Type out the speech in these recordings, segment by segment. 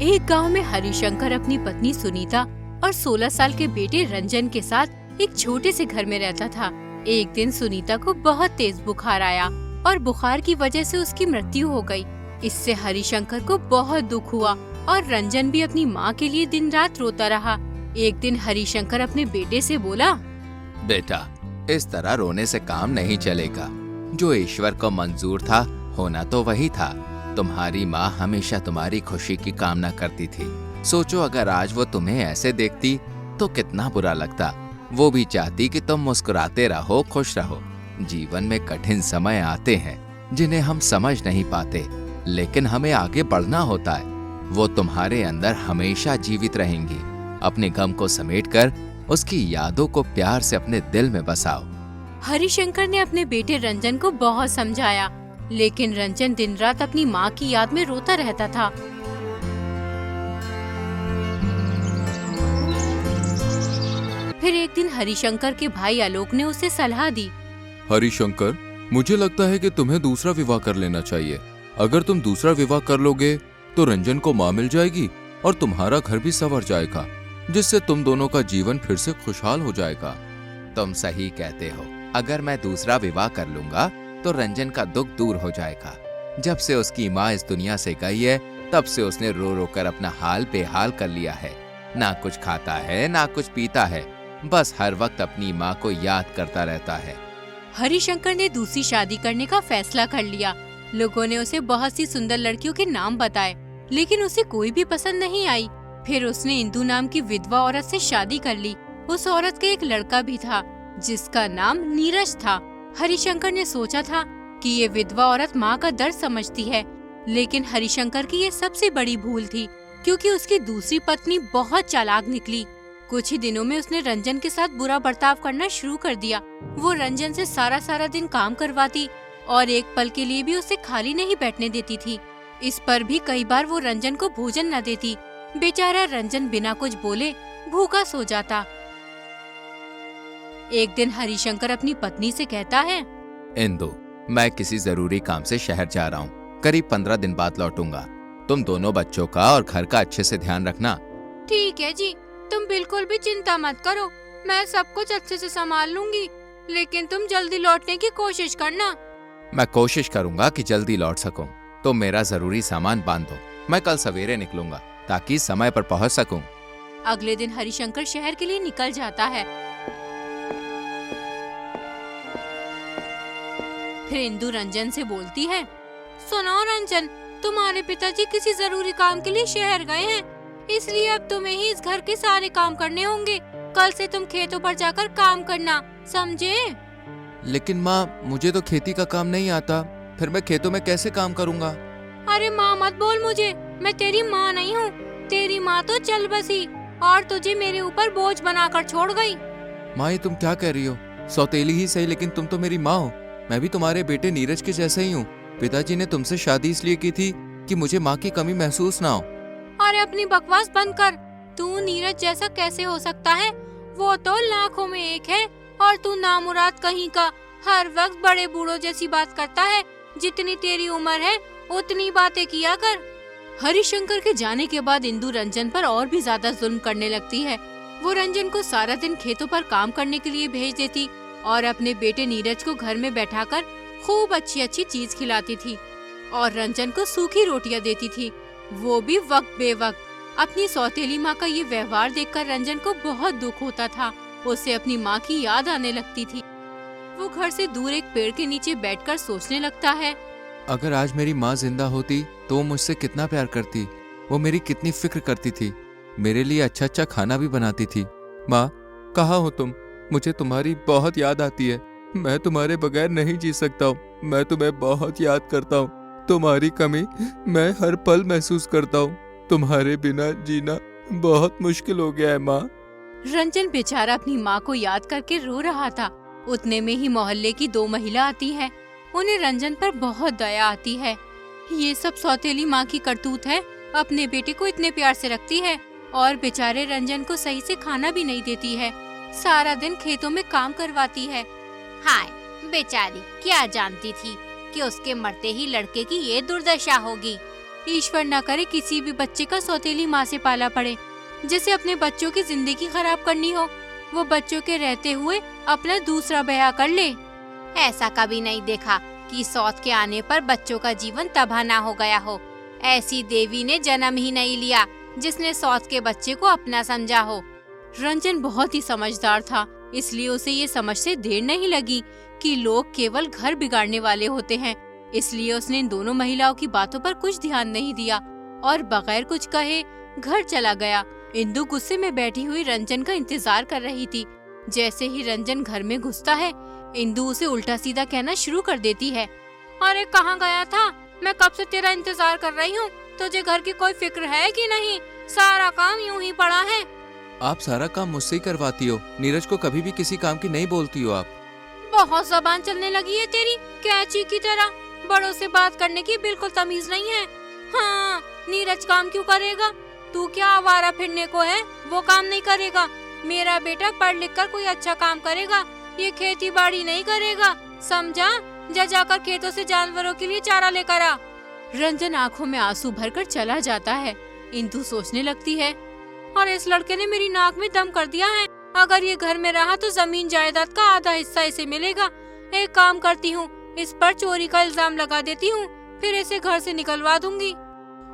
एक गांव में हरिशंकर अपनी पत्नी सुनीता और 16 साल के बेटे रंजन के साथ एक छोटे से घर में रहता था। एक दिन सुनीता को बहुत तेज बुखार आया और बुखार की वजह से उसकी मृत्यु हो गई। इससे हरिशंकर को बहुत दुख हुआ और रंजन भी अपनी माँ के लिए दिन रात रोता रहा। एक दिन हरिशंकर अपने बेटे से बोला, बेटा, इस तरह रोने से काम नहीं चलेगा। जो ईश्वर को मंजूर था होना तो वही था। तुम्हारी माँ हमेशा तुम्हारी खुशी की कामना करती थी। सोचो अगर आज वो तुम्हें ऐसे देखती तो कितना बुरा लगता। वो भी चाहती कि तुम मुस्कुराते रहो, खुश रहो। जीवन में कठिन समय आते हैं जिन्हें हम समझ नहीं पाते, लेकिन हमें आगे बढ़ना होता है। वो तुम्हारे अंदर हमेशा जीवित रहेंगी। अपने गम को समेटकर उसकी यादों को प्यार से अपने दिल में बसाओ। हरिशंकर ने अपने बेटे रंजन को बहुत समझाया, लेकिन रंजन दिन रात अपनी माँ की याद में रोता रहता था। फिर एक दिन हरिशंकर के भाई आलोक ने उसे सलाह दी, हरिशंकर, मुझे लगता है कि तुम्हें दूसरा विवाह कर लेना चाहिए। अगर तुम दूसरा विवाह कर लोगे तो रंजन को माँ मिल जाएगी और तुम्हारा घर भी संवर जाएगा, जिससे तुम दोनों का जीवन फिर से खुशहाल हो जाएगा। तुम सही कहते हो। अगर मैं दूसरा विवाह कर लूंगा तो रंजन का दुख दूर हो जाएगा। जब से उसकी माँ इस दुनिया से गई है तब से उसने रो रो कर अपना हाल बेहाल कर लिया है। ना कुछ खाता है ना कुछ पीता है, बस हर वक्त अपनी माँ को याद करता रहता है। हरिशंकर ने दूसरी शादी करने का फैसला कर लिया। लोगों ने उसे बहुत सी सुंदर लड़कियों के नाम बताए, लेकिन उसे कोई भी पसंद नहीं आई। फिर उसने इंदु नाम की विधवा औरत से शादी कर ली। उस औरत का एक लड़का भी था जिसका नाम नीरज था। हरिशंकर ने सोचा था कि ये विधवा औरत माँ का दर्द समझती है, लेकिन हरिशंकर की ये सबसे बड़ी भूल थी, क्योंकि उसकी दूसरी पत्नी बहुत चालाक निकली। कुछ ही दिनों में उसने रंजन के साथ बुरा बर्ताव करना शुरू कर दिया। वो रंजन से सारा दिन काम करवाती और एक पल के लिए भी उसे खाली नहीं बैठने देती थी। इस पर भी कई बार वो रंजन को भोजन न देती। बेचारा रंजन बिना कुछ बोले भूखा सो जाता। एक दिन हरिशंकर अपनी पत्नी से कहता है, इंदु, मैं किसी जरूरी काम से शहर जा रहा हूँ। करीब 15 दिन बाद लौटूंगा। तुम दोनों बच्चों का और घर का अच्छे से ध्यान रखना। ठीक है जी, तुम बिल्कुल भी चिंता मत करो, मैं सब कुछ अच्छे से संभाल लूंगी, लेकिन तुम जल्दी लौटने की कोशिश करना। मैं कोशिश करूंगा कि जल्दी लौट सकूं। तुम मेरा जरूरी सामान बांध दो, मैं कल सवेरे निकलूंगा ताकि समय पर पहुंच सकूं। अगले दिन हरिशंकर शहर के लिए निकल जाता है। फिर इंदु रंजन से बोलती है, सुनो रंजन, तुम्हारे पिताजी किसी जरूरी काम के लिए शहर गए हैं, इसलिए अब तुम्हें ही इस घर के सारे काम करने होंगे। कल से तुम खेतों पर जाकर काम करना, समझे? लेकिन माँ, मुझे तो खेती का काम नहीं आता, फिर मैं खेतों में कैसे काम करूँगा? अरे माँ मत बोल मुझे, मैं तेरी माँ नहीं हूँ। तेरी माँ तो चल बसी और तुझे मेरे ऊपर बोझ बनाकर छोड़ गई। माँ, ये तुम क्या कह रही हो? सौतेली ही सही, लेकिन तुम तो मेरी माँ हो। मैं भी तुम्हारे बेटे नीरज के जैसा ही हूँ। पिताजी ने तुमसे शादी इसलिए की थी कि मुझे माँ की कमी महसूस ना हो। अरे अपनी बकवास बंद कर। तू नीरज जैसा कैसे हो सकता है? वो तो लाखों में एक है और तू नामुराद कहीं का हर वक्त बड़े बूढ़ों जैसी बात करता है। जितनी तेरी उम्र है उतनी बातें किया कर। हरिशंकर के जाने के बाद इंदु रंजन पर और भी ज्यादा जुल्म करने लगती है। वो रंजन को सारा दिन खेतों पर काम करने के लिए भेज देती और अपने बेटे नीरज को घर में बैठाकर खूब अच्छी अच्छी चीज खिलाती थी और रंजन को सूखी रोटियां देती थी, वो भी वक्त बेवक्त। अपनी सौतेली माँ का ये व्यवहार देखकर रंजन को बहुत दुख होता था। उसे अपनी माँ की याद आने लगती थी। वो घर से दूर एक पेड़ के नीचे बैठकर सोचने लगता है, अगर आज मेरी माँ जिंदा होती तो वो मुझसे कितना प्यार करती, वो मेरी कितनी फिक्र करती थी, मेरे लिए अच्छा अच्छा खाना भी बनाती थी। माँ, कहाँ हो तुम? मुझे तुम्हारी बहुत याद आती है। मैं तुम्हारे बगैर नहीं जी सकता हूँ। मैं तुम्हें बहुत याद करता हूँ। तुम्हारी कमी मैं हर पल महसूस करता हूँ। तुम्हारे बिना जीना बहुत मुश्किल हो गया है माँ। रंजन बेचारा अपनी माँ को याद करके रो रहा था। उतने में ही मोहल्ले की 2 महिला आती हैं। उन्हें रंजन पर बहुत दया आती है। ये सब सौतेली माँ की करतूत है। अपने बेटे को इतने प्यार से रखती है और बेचारे रंजन को सही से खाना भी नहीं देती है। सारा दिन खेतों में काम करवाती है। हाय, बेचारी क्या जानती थी कि उसके मरते ही लड़के की ये दुर्दशा होगी। ईश्वर ना करे किसी भी बच्चे का सौतेली माँ से पाला पड़े, जिसे अपने बच्चों की जिंदगी खराब करनी हो, वो बच्चों के रहते हुए अपना दूसरा ब्याह कर ले। ऐसा कभी नहीं देखा कि सौत के आने पर बच्चों का जीवन तबाह ना हो गया हो। ऐसी देवी ने जन्म ही नहीं लिया जिसने सौत के बच्चे को अपना समझा हो। रंजन बहुत ही समझदार था, इसलिए उसे ये समझते देर नहीं लगी कि लोग केवल घर बिगाड़ने वाले होते हैं। इसलिए उसने इन दोनों महिलाओं की बातों पर कुछ ध्यान नहीं दिया और बगैर कुछ कहे घर चला गया। इंदु गुस्से में बैठी हुई रंजन का इंतजार कर रही थी। जैसे ही रंजन घर में घुसता है, इंदु उसे उल्टा सीधा कहना शुरू कर देती है। अरे कहाँ गया था? मैं कब से तेरा इंतजार कर रही हूँ। तुझे घर की कोई फिक्र है कि नहीं? सारा काम यूं ही पड़ा है। आप सारा काम मुझसे ही करवाती हो, नीरज को कभी भी किसी काम की नहीं बोलती हो आप। बहुत जबान चलने लगी है तेरी, कैची की तरह। बड़ों से बात करने की बिल्कुल तमीज नहीं है। हाँ, नीरज काम क्यों करेगा? तू क्या आवारा फिरने को है? वो काम नहीं करेगा। मेरा बेटा पढ़ लिख कर कोई अच्छा काम करेगा, ये खेती बाड़ी नहीं करेगा, समझा? जा जाकर खेतों से जानवरों के लिए चारा लेकर आ। रंजन आंखों में आंसू भरकर चला जाता है। इंदु सोचने लगती है, और इस लड़के ने मेरी नाक में दम कर दिया है। अगर ये घर में रहा तो जमीन जायदाद का आधा हिस्सा इसे मिलेगा। एक काम करती हूँ, इस पर चोरी का इल्जाम लगा देती हूँ, फिर इसे घर से निकलवा दूंगी।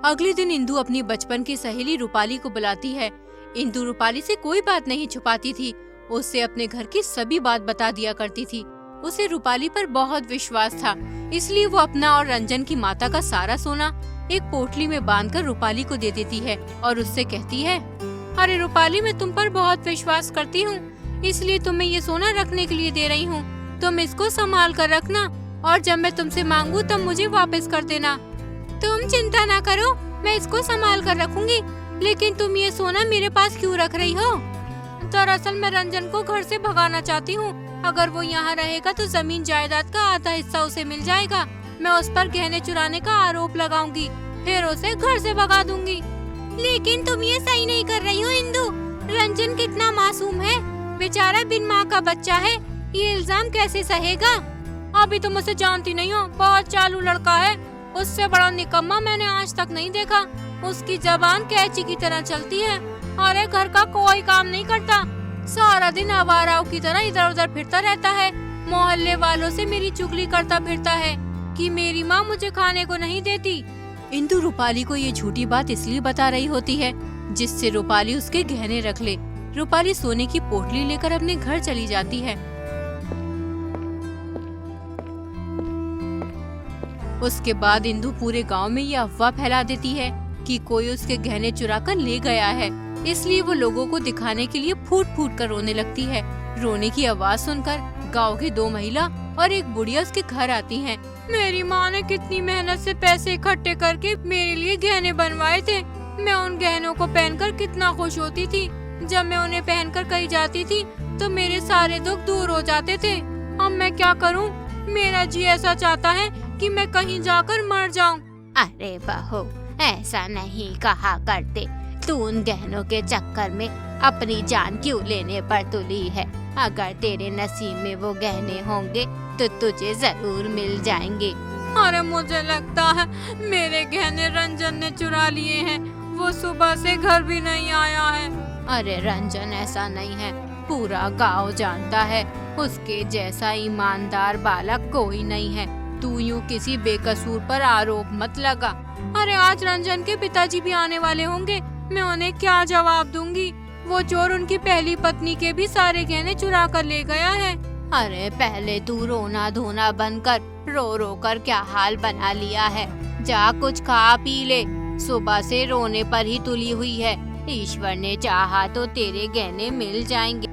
अगले दिन इंदु अपनी बचपन की सहेली रूपाली को बुलाती है। इंदु रूपाली से कोई बात नहीं छुपाती थी, उससे अपने घर की सभी बात बता दिया करती थी। उसे रूपाली पर बहुत विश्वास था, इसलिए वो अपना और रंजन की माता का सारा सोना एक पोटली में बांधकर रूपाली को दे देती है और उससे कहती है, अरे रूपाली, मैं तुम पर बहुत विश्वास करती हूँ, इसलिए तुम्हें ये सोना रखने के लिए दे रही हूँ। तुम इसको संभाल कर रखना और जब मैं तुमसे मांगू तब मुझे वापस कर देना। तुम चिंता ना करो, मैं इसको संभाल कर रखूंगी। लेकिन तुम ये सोना मेरे पास क्यों रख रही हो? दरअसल मैं रंजन को घर से भगाना चाहती हूँ। अगर वो यहाँ रहेगा तो जमीन जायदाद का आधा हिस्सा उसे मिल जाएगा। मैं उस पर गहने चुराने का आरोप लगाऊंगी, फिर उसे घर से भगा दूंगी। लेकिन तुम ये सही नहीं कर रही हो इंदु। रंजन कितना मासूम है, बेचारा बिन माँ का बच्चा है, ये इल्जाम कैसे सहेगा? अभी तुम उसे जानती नहीं हो, बहुत चालू लड़का है। उससे बड़ा निकम्मा मैंने आज तक नहीं देखा। उसकी जबान कैंची की तरह चलती है और घर का कोई काम नहीं करता। सारा दिन आवाराओं की तरह इधर उधर फिरता रहता है। मोहल्ले वालों से मेरी चुगली करता फिरता है कि मेरी माँ मुझे खाने को नहीं देती। इंदु रूपाली को ये झूठी बात इसलिए बता रही होती है जिससे रूपाली उसके गहने रख ले। रूपाली सोने की पोटली लेकर अपने घर चली जाती है। उसके बाद इंदु पूरे गांव में ये अफवाह फैला देती है कि कोई उसके गहने चुरा कर ले गया है। इसलिए वो लोगों को दिखाने के लिए फूट फूट कर रोने लगती है। रोने की आवाज सुनकर गांव की 2 महिला और एक बुढ़िया उसके घर आती हैं। मेरी माँ ने कितनी मेहनत से पैसे इकट्ठे करके मेरे लिए गहने बनवाए थे। मैं उन गहनों को पहनकर कितना खुश होती थी। जब मैं उन्हें पहनकर कहीं जाती थी तो मेरे सारे दुख दूर हो जाते थे। अब मैं क्या करूँ? मेरा जी ऐसा चाहता है कि मैं कहीं जाकर मर जाऊं। अरे बहू, ऐसा नहीं कहा करते। तू उन गहनों के चक्कर में अपनी जान क्यों लेने पर तुली है? अगर तेरे नसीब में वो गहने होंगे तो तुझे जरूर मिल जाएंगे। अरे मुझे लगता है मेरे गहने रंजन ने चुरा लिए हैं। वो सुबह से घर भी नहीं आया है। अरे रंजन ऐसा नहीं है, पूरा गांव जानता है। उसके जैसा ईमानदार बालक कोई नहीं है। तू यूं किसी बेकसूर पर आरोप मत लगा। अरे आज रंजन के पिताजी भी आने वाले होंगे, मैं उन्हें क्या जवाब दूंगी? वो चोर उनकी पहली पत्नी के भी सारे गहने चुरा कर ले गया है। अरे पहले तू रोना धोना बंद कर, रो रो कर क्या हाल बना लिया है। जा कुछ खा पी ले, सुबह से रोने पर ही तुली हुई है। ईश्वर ने चाहा तो तेरे गहने मिल जाएंगे।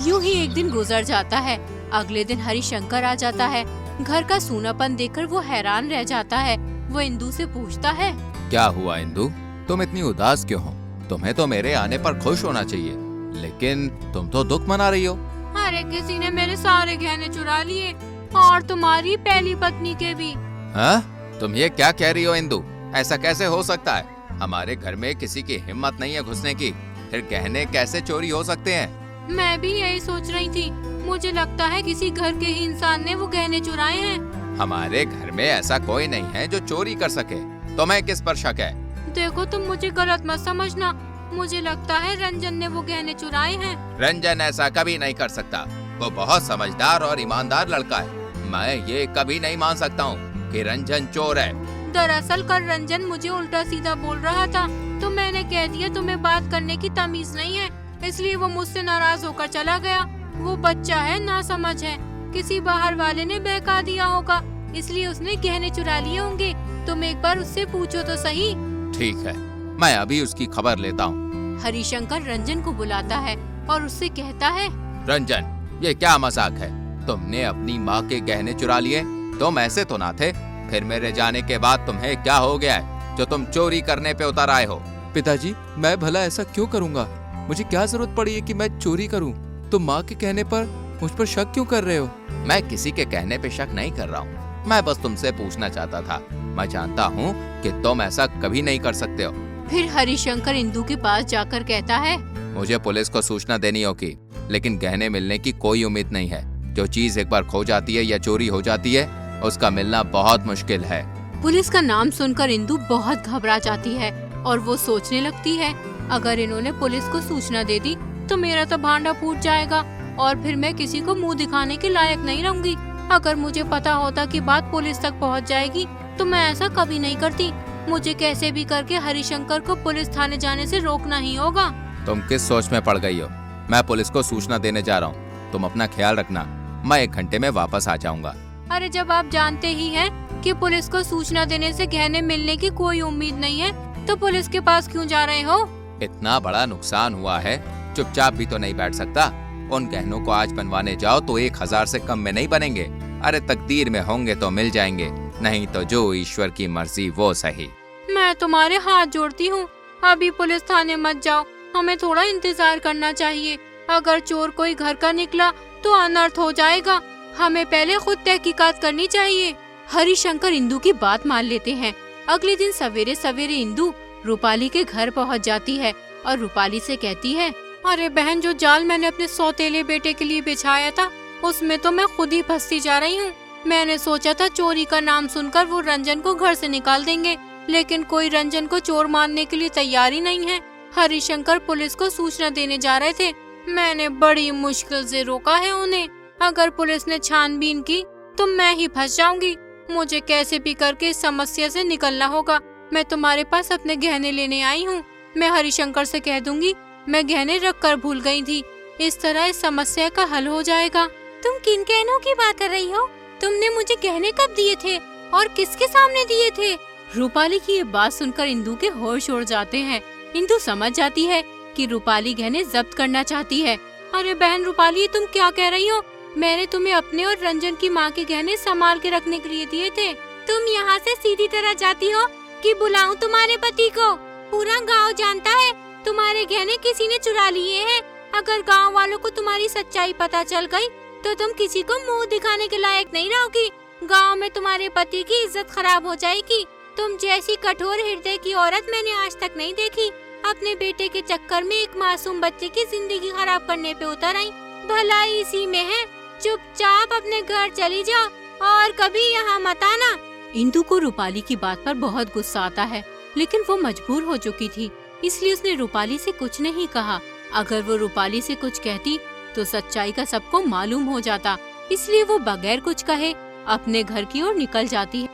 यूं ही एक दिन गुजर जाता है। अगले दिन हरिशंकर आ जाता है। घर का सूनापन देखकर वो हैरान रह जाता है। वो इंदु से पूछता है, क्या हुआ इंदु, तुम इतनी उदास क्यों हो? तुम्हें तो मेरे आने पर खुश होना चाहिए, लेकिन तुम तो दुख मना रही हो। अरे किसी ने मेरे सारे गहने चुरा लिए और तुम्हारी पहली पत्नी के भी। हाँ? तुम ये क्या कह रही हो इंदु? ऐसा कैसे हो सकता है? हमारे घर में किसी की हिम्मत नहीं है घुसने की, फिर गहने कैसे चोरी हो सकते हैं? मैं भी यही सोच रही थी। मुझे लगता है किसी घर के ही इंसान ने वो गहने चुराए हैं। हमारे घर में ऐसा कोई नहीं है जो चोरी कर सके। तुम्हें किस पर शक है? देखो तुम मुझे गलत मत समझना, मुझे लगता है रंजन ने वो गहने चुराए हैं। रंजन ऐसा कभी नहीं कर सकता। वो बहुत समझदार और ईमानदार लड़का है। मैं ये कभी नहीं मान सकता हूँ कि रंजन चोर है। दरअसल कल रंजन मुझे उल्टा सीधा बोल रहा था, तो मैंने कह दिया तुम्हें बात करने की तमीज नहीं है, इसलिए वो मुझसे नाराज होकर चला गया। वो बच्चा है, ना समझ है, किसी बाहर वाले ने बहका दिया होगा, इसलिए उसने गहने चुरा लिए होंगे। तुम एक बार उससे पूछो तो सही। ठीक है, मैं अभी उसकी खबर लेता हूँ। हरिशंकर रंजन को बुलाता है और उससे कहता है, रंजन, ये क्या मजाक है? तुमने अपनी माँ के गहने चुरा लिए? तुम ऐसे तो ना थे। फिर मेरे जाने के बाद तुम्हें क्या हो गया है जो तुम चोरी करने पे उतर आए हो? पिताजी, मैं भला ऐसा क्यों करूँगा? मुझे क्या जरूरत पड़ी है कि मैं चोरी करूँ? तुम माँ के कहने पर मुझ पर शक क्यों कर रहे हो? मैं किसी के कहने पे शक नहीं कर रहा हूँ। मैं बस तुमसे पूछना चाहता था। मैं जानता हूँ कि तुम ऐसा कभी नहीं कर सकते हो। फिर हरिशंकर इंदु के पास जाकर कहता है, मुझे पुलिस को सूचना देनी होगी, लेकिन गहने मिलने की कोई उम्मीद नहीं है। जो चीज एक बार खो जाती है या चोरी हो जाती है, उसका मिलना बहुत मुश्किल है। पुलिस का नाम सुनकर इंदु बहुत घबरा जाती है और वो सोचने लगती है, अगर इन्होंने पुलिस को सूचना दे दी तो मेरा तो भांडा फूट जाएगा और फिर मैं किसी को मुंह दिखाने के लायक नहीं रहूंगी। अगर मुझे पता होता कि बात पुलिस तक पहुंच जाएगी तो मैं ऐसा कभी नहीं करती। मुझे कैसे भी करके हरिशंकर को पुलिस थाने जाने से रोकना ही होगा। तुम किस सोच में पड़ गई हो? मैं पुलिस को सूचना देने जा रहा हूँ। तुम अपना ख्याल रखना। मैं 1 घंटे में वापस आ जाऊंगा। अरे जब आप जानते ही हैं कि पुलिस को सूचना देने से गहने मिलने की कोई उम्मीद नहीं है, तो पुलिस के पास क्यों जा रहे हो? इतना बड़ा नुकसान हुआ है, चुपचाप भी तो नहीं बैठ सकता। उन गहनों को आज बनवाने जाओ तो 1000 से कम में नहीं बनेंगे। अरे तकदीर में होंगे तो मिल जाएंगे, नहीं तो जो ईश्वर की मर्जी वो सही। मैं तुम्हारे हाथ जोड़ती हूँ, अभी पुलिस थाने मत जाओ। हमें थोड़ा इंतजार करना चाहिए। अगर चोर कोई घर का निकला तो अनर्थ हो जाएगा। हमें पहले खुद तहकीकात करनी चाहिए। हरिशंकर इंदु की बात मान लेते हैं। अगले दिन सवेरे सवेरे इंदु रूपाली के घर पहुंच जाती है और रूपाली से कहती है, अरे बहन, जो जाल मैंने अपने सौतेले बेटे के लिए बिछाया था उसमें तो मैं खुद ही फंसती जा रही हूँ। मैंने सोचा था चोरी का नाम सुनकर वो रंजन को घर से निकाल देंगे, लेकिन कोई रंजन को चोर मानने के लिए तैयार ही नहीं है। हरिशंकर पुलिस को सूचना देने जा रहे थे, मैंने बड़ी मुश्किल से रोका है उन्हें। अगर पुलिस ने छानबीन की तो मैं ही फंस जाऊंगी। मुझे कैसे भी करके इस समस्या से निकलना होगा। मैं तुम्हारे पास अपने गहने लेने आई हूँ। मैं हरिशंकर से कह दूंगी मैं गहने रख कर भूल गई थी। इस तरह इस समस्या का हल हो जाएगा। तुम किन गहनों की बात कर रही हो? तुमने मुझे गहने कब दिए थे और किसके सामने दिए थे? रूपाली की ये बात सुनकर इंदु के होश उड़ जाते हैं। इंदु समझ जाती है कि रूपाली गहने जब्त करना चाहती है। अरे बहन रूपाली, तुम क्या कह रही हो? मैंने तुम्हें अपने और रंजन की माँ के गहने संभाल के रखने के लिए दिए थे। तुम यहाँ से सीधी तरह जाती हो कि बुलाऊं तुम्हारे पति को? पूरा गांव जानता है तुम्हारे गहने किसी ने चुरा लिए हैं। अगर गांव वालों को तुम्हारी सच्चाई पता चल गई तो तुम किसी को मुंह दिखाने के लायक नहीं रहोगी। गांव में तुम्हारे पति की इज्जत खराब हो जाएगी। तुम जैसी कठोर हृदय की औरत मैंने आज तक नहीं देखी। अपने बेटे के चक्कर में एक मासूम बच्चे की जिंदगी खराब करने पे उतर आई। भलाई इसी में है। चुपचाप अपने घर चली जाओ और कभी यहाँ मत आना। इंदु को रूपाली की बात पर बहुत गुस्सा आता है, लेकिन वो मजबूर हो चुकी थी, इसलिए उसने रूपाली से कुछ नहीं कहा। अगर वो रूपाली से कुछ कहती तो सच्चाई का सबको मालूम हो जाता, इसलिए वो बगैर कुछ कहे अपने घर की ओर निकल जाती है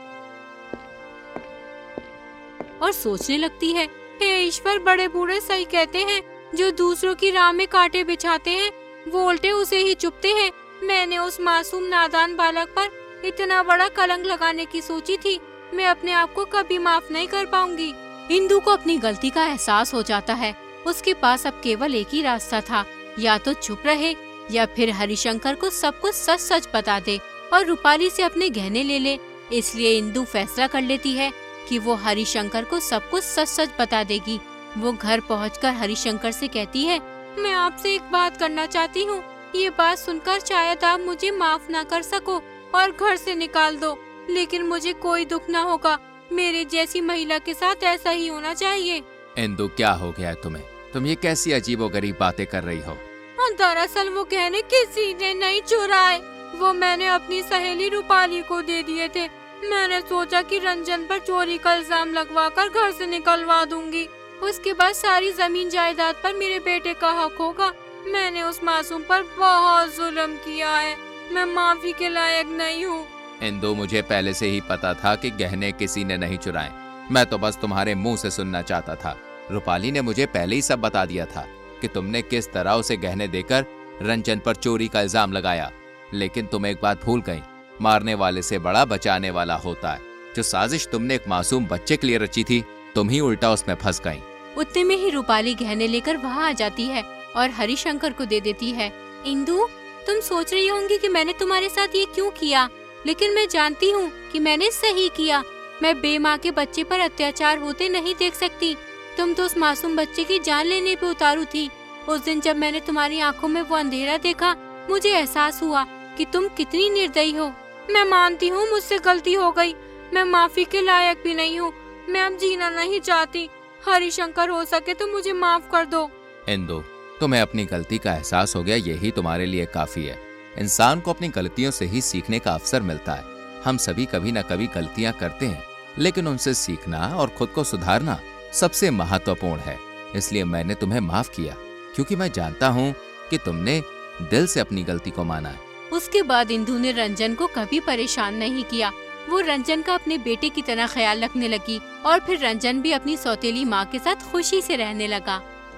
और सोचने लगती है, हे ईश्वर, बड़े बूढ़े सही कहते हैं, जो दूसरों की राह में कांटे बिछाते हैं वो उल्टे उसे ही चुभते हैं। मैंने उस मासूम नादान बालक पर इतना बड़ा कलंक लगाने की सोची थी। मैं अपने आप को कभी माफ नहीं कर पाऊंगी। इंदु को अपनी गलती का एहसास हो जाता है। उसके पास अब केवल एक ही रास्ता था, या तो चुप रहे या फिर हरिशंकर को सब कुछ सच सच बता दे और रूपाली से अपने गहने ले ले। इसलिए इंदु फैसला कर लेती है कि वो हरिशंकर को सब कुछ सच सच बता देगी। वो घर पहुंचकर हरिशंकर से कहती है, मैं आपसे एक बात करना चाहती हूँ। ये बात सुनकर शायद आप मुझे माफ ना कर सको और घर से निकाल दो, लेकिन मुझे कोई दुख ना होगा। मेरे जैसी महिला के साथ ऐसा ही होना चाहिए। इंदु, क्या हो गया है तुम्हें? तुम ये कैसी अजीबोगरीब बातें कर रही हो? दरअसल वो गहने किसी ने नहीं चुराए। वो मैंने अपनी सहेली रूपाली को दे दिए थे। मैंने सोचा कि रंजन पर चोरी का इल्जाम लगवाकर घर से निकलवा दूंगी। उसके बाद सारी जमीन जायदाद पर मेरे बेटे का हक होगा। मैंने उस मासूम पर बहुत जुल्म किया है। मैं माफी के लायक नहीं हूँ। इंदु, मुझे पहले से ही पता था कि गहने किसी ने नहीं चुराए। मैं तो बस तुम्हारे मुंह से सुनना चाहता था। रूपाली ने मुझे पहले ही सब बता दिया था कि तुमने किस तरह उसे गहने देकर रंजन पर चोरी का इल्जाम लगाया। लेकिन तुम एक बात भूल गई, मारने वाले से बड़ा बचाने वाला होता है। जो साजिश तुमने एक मासूम बच्चे के लिए रची थी, तुम ही उल्टा उसमें फंस गई। उतने में ही रूपाली गहने लेकर वहाँ आ जाती है और हरिशंकर को दे देती है। इंदु, तुम सोच रही होंगी कि मैंने तुम्हारे साथ ये क्यों किया, लेकिन मैं जानती हूँ कि मैंने सही किया। मैं बेमाँ के बच्चे पर अत्याचार होते नहीं देख सकती। तुम तो उस मासूम बच्चे की जान लेने पे उतारू थी। उस दिन जब मैंने तुम्हारी आंखों में वो अंधेरा देखा, मुझे एहसास हुआ कि तुम कितनी निर्दयी हो। मैं मानती हूँ मुझसे गलती हो गई। मैं माफी के लायक भी नहीं हूँ। मैं अब जीना नहीं चाहती। हरिशंकर, हो सके तो मुझे माफ कर दो। इंदु, तुम्हें अपनी गलती का एहसास हो गया, यही तुम्हारे लिए काफी है। इंसान को अपनी गलतियों से ही सीखने का अवसर मिलता है। हम सभी कभी न कभी गलतियां करते हैं, लेकिन उनसे सीखना और खुद को सुधारना सबसे महत्वपूर्ण है। इसलिए मैंने तुम्हें माफ किया, क्योंकि मैं जानता हूँ कि तुमने दिल से अपनी गलती को माना है। उसके बाद इंदु ने रंजन को कभी परेशान नहीं किया। वो रंजन का अपने बेटे की तरह ख्याल रखने लगी और फिर रंजन भी अपनी सौतेली माँ के साथ खुशी से रहने लगा।